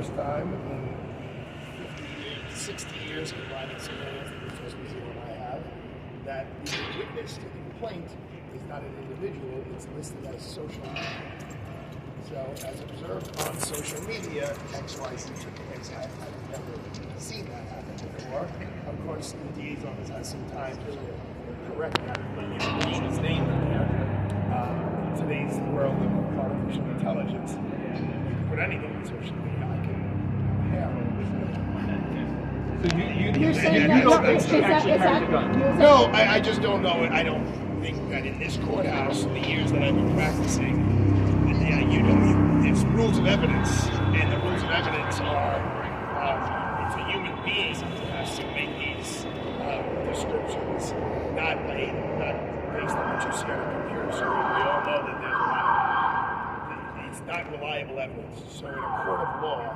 first time in 60 years combining surveillance that the First Museum I have that the witness to the complaint is not an individual, it's listed as social media. So, as observed on social media, XYZ took place. I've never seen that happen before. Of course, the DA's office has some time to correct that, but you put his name in there. Today's world of artificial intelligence, you can put anything on social media. I can compare So you're saying that you don't actually have the gun? No, I just don't know it. I don't think that in this courthouse, in the years that I've been practicing, it's rules of evidence, and the rules of evidence are it's a human being who has to make these descriptions, not based on what you see on a computer. So we all know that there's a lot of it's not reliable evidence. So in a court of law, a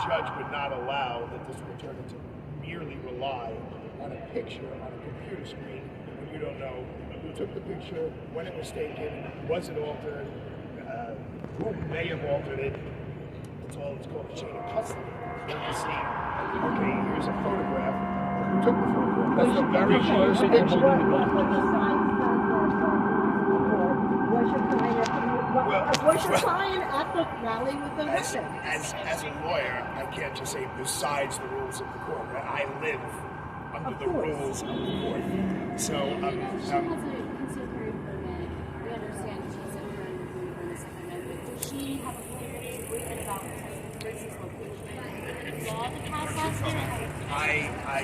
judge would not allow the district attorney to merely rely on a picture on a computer screen when you don't know who took the picture, when it was taken, was it altered, who may have altered it. It's called a chain of custody. So you see, okay, here's a photograph. Who took the photograph? That's the very first picture. Was your client at the rally with the weapon? As a lawyer, I can't just say besides the rules of the court. I live under the rules of the court. So, she has a concealed carry permit. We understand she's in her permit, but does she have a agreement about versus location? Law to pass last year? I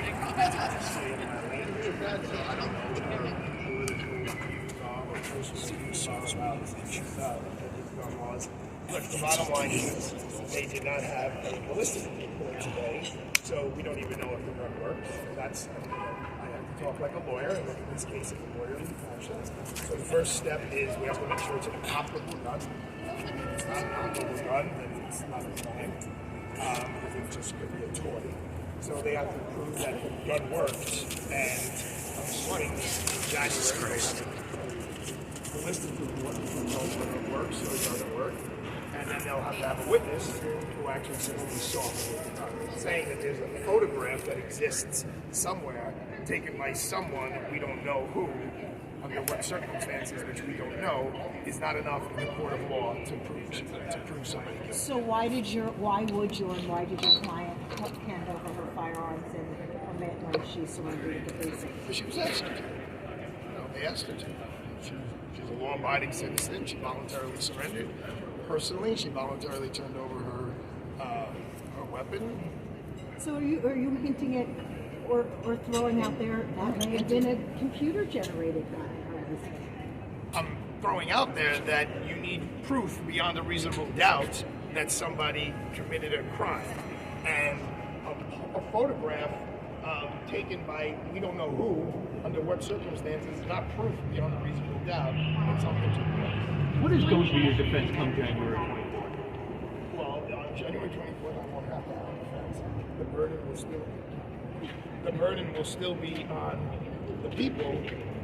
don't know what her political views are or personal views are about issues that gun laws. Look, the bottom line is they did not have a ballistic report today, so we don't even know if the gun works. That's, I have to talk like a lawyer, and look at this case of a lawyerly fashion. So the first step is we have to make sure it's an operable gun. If it's not an operable gun, then it's not a crime, because it just could be a toy. So they have to prove that the gun works, and I'm sweating January. Ballistic report knows whether it works or it doesn't work, and then they'll have to have a witness who actually says he saw it. Saying that there's a photograph that exists somewhere taken by someone we don't know who, under what circumstances, which we don't know, is not enough in the court of law to prove somebody guilty. So why did your client hand over her firearms and permit when she surrendered at the precinct? But she was asked to. They asked her to. She's a law-abiding citizen. She voluntarily surrendered. Personally, she voluntarily turned over her weapon. So are you hinting at or throwing out there that may have been a computer-generated gun? I'm throwing out there that you need proof beyond a reasonable doubt that somebody committed a crime, and a photograph taken by we don't know who, under what circumstances, is not proof beyond a reasonable doubt that something took place. What is going to be your defense come January 24th? Well, on January 24th, I won't have to have a defense. The burden will still be on the people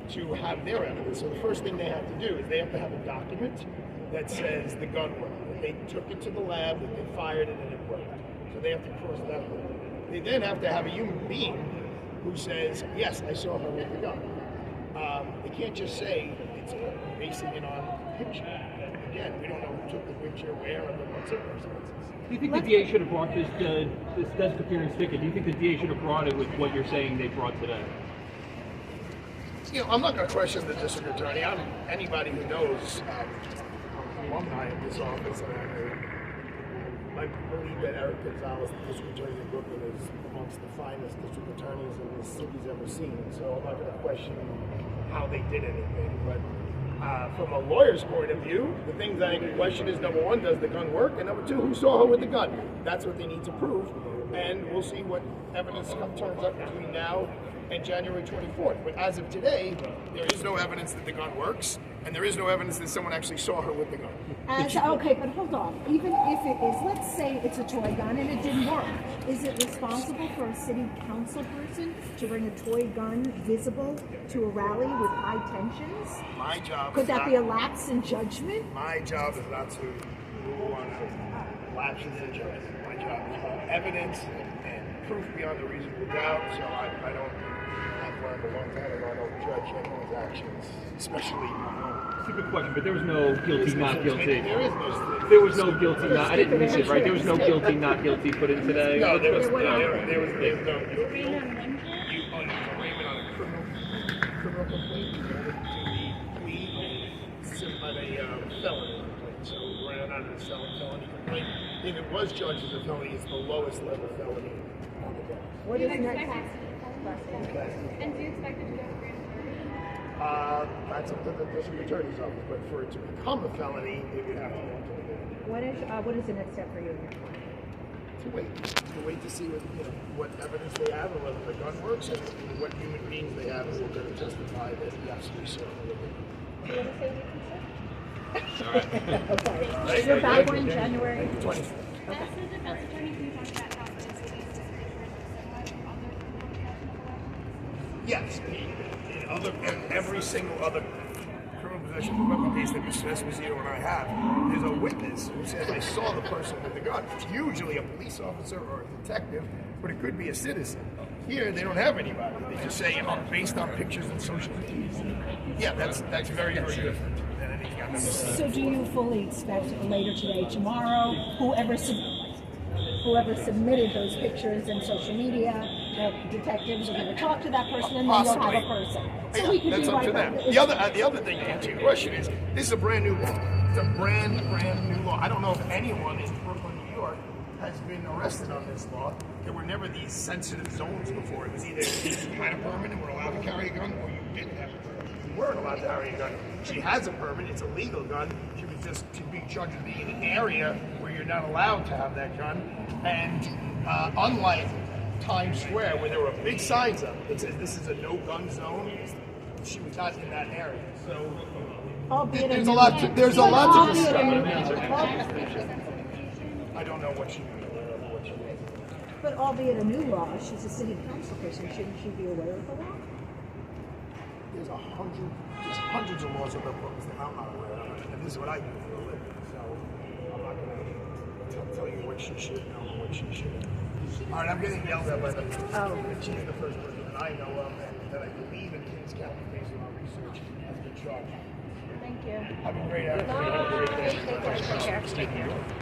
to have their evidence. So the first thing they have to do is they have to have a document that says the gun worked, that they took it to the lab, that they fired it, and it worked. So they have to cross that hurdle. They then have to have a human being who says, yes, I saw her with the gun. They can't just say it's basing it on a picture. And again, we don't know who took the picture, where, under what circumstances. Do you think the DA should have brought this desk appearance ticket? Do you think the DA should have brought it with what you're saying they brought today? You know, I'm not going to question the district attorney. Anybody who knows alumni of this office, I believe that Eric Gonzalez, the district attorney in Brooklyn, is amongst the finest district attorneys in the city's ever seen. So I'm not going to question how they did anything. But from a lawyer's point of view, the things I can question is, number one, does the gun work? And number two, who saw her with the gun? That's what they need to prove. And we'll see what evidence turns up between now and January 24th. But as of today, there is no evidence that the gun works, and there is no evidence that someone actually saw her with the gun. Okay, but hold on. Even if it is, let's say it's a toy gun and it didn't work, is it responsible for a city council person to bring a toy gun visible to a rally with high tensions? My job Could that be a lapse in judgment? My job is not to rule on lapses in judgment. My job is about evidence and proof beyond a reasonable doubt, so I don't, I've learned a long time ago, I don't judge anyone's actions, especially my own. Stupid question, but there was no guilty, not guilty. There is no There was no guilty, not. I didn't miss it, right? There was no guilty, not guilty put in today. No, there was no Arraignment on one count? you on an arraignment on a criminal complaint, you added to the plea on a felony complaint. So we're not on a felony complaint. If it was charged as a felony, it's the lowest level felony on the book. What is next? And do you expect it to go to grand jury? That's up to the district attorney's office, but for it to become a felony, it would have to go to the board. What is the next step for you and your client? To wait to see what evidence they have and whether the gun works and what human beings they have who are going to testify that yes, we certainly will. Do you want to say anything, sir? All right. Okay. You're back in January. 24th. As the defense attorney, can you talk about how this is discretion similar to other criminal professional elections? Yes, in every single other criminal possession of a weapon case that Mr. Esposito and I have, there's a witness who says, I saw the person with the gun. It's usually a police officer or a detective, but it could be a citizen. Here, they don't have anybody. They just say, based on pictures and social media. Yeah, that's very, very different than anything I've ever seen. So do you fully expect later today, tomorrow, whoever submitted those pictures in social media, the detectives are going to talk to that person, and then you'll have a person. So we could That's be up to right them. The other thing to answer your question is, this is a brand new law. It's a brand new law. I don't know if anyone in Brooklyn, New York, has been arrested on this law. There were never these sensitive zones before. It was either you had a permit and were allowed to carry a gun, or you didn't have a permit. You weren't allowed to carry a gun. She has a permit. It's a legal gun. She was just to be judged to be in an area where you're not allowed to have that gun. And unlike Times Square, where there were big signs up that says this is a no-gun zone, she was not in that area. So there's a lot to discuss. I don't know what she means. But albeit a new law, she's a city council person. Shouldn't she be aware of the law? There's hundreds of laws on the books that I'm not aware of, and this is what I do for a living. So I'm not going to tell you what she should know and what she shouldn't. All right, I'm getting yelled at by the she's the first person that I know of and that I believe in Kings County, based on our research, has been charged. Thank you. Have a great afternoon. Have a great day. Take care.